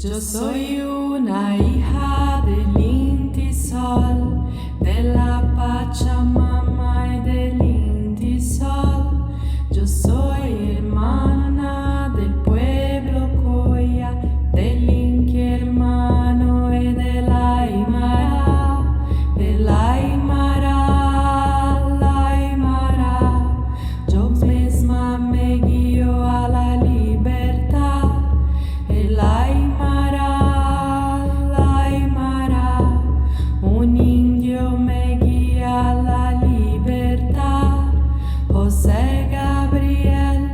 Yo soy una hija del Inti Sol, de la Pachamama y del Inti Sol. Yo soy hermana del pueblo Coya, del Inti hermano y de la Aymara, de la Aymara, la Aymara. Yo misma me guío a la libertad. El Aymara, la Aymara, un indio me guía a la libertad. José Gabriel,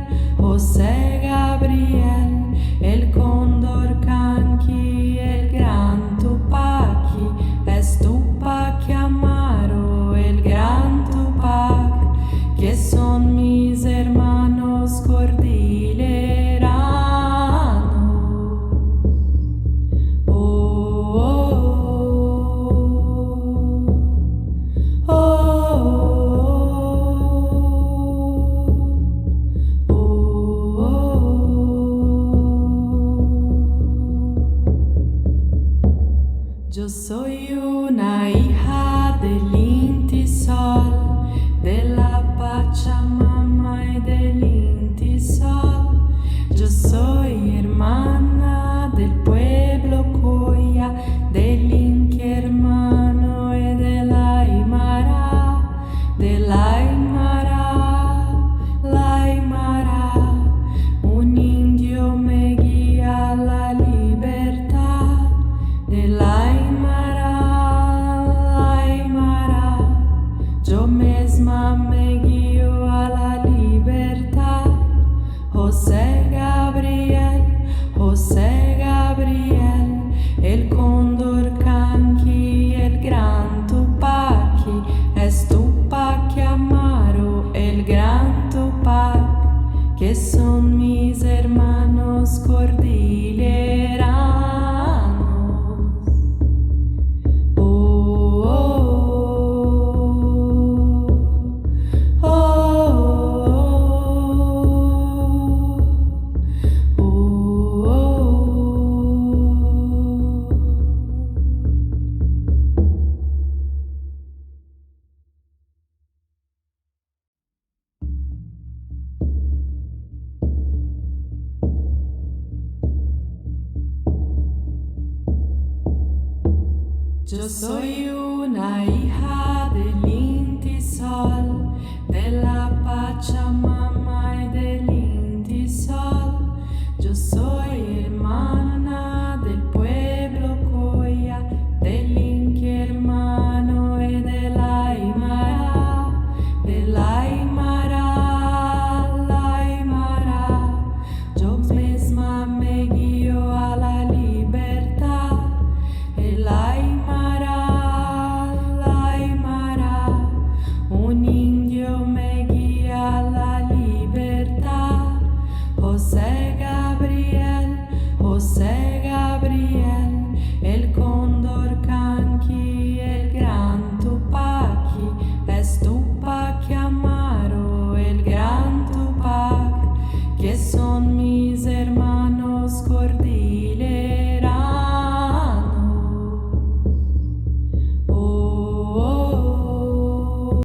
el cóndor canqui, el gran Tupaki, es Tupac Amaro, el gran Tupac, que son mis hermanos cordilleranos. Yo soy una hija del Inti Sol, de la Pachamama y del Inti Sol. Yo soy hermana del pueblo Coya, del Inti hermano y de la Aymara, de la Aymara, la Aymara. Un indio me guía a la libertad, de la yo misma me guío a la libertad. José Gabriel, el cóndor canqui, el gran Tupaki, es Tupac Amaro, el gran Tupac, que son mis hermanos cordilleranos. Yo soy una hija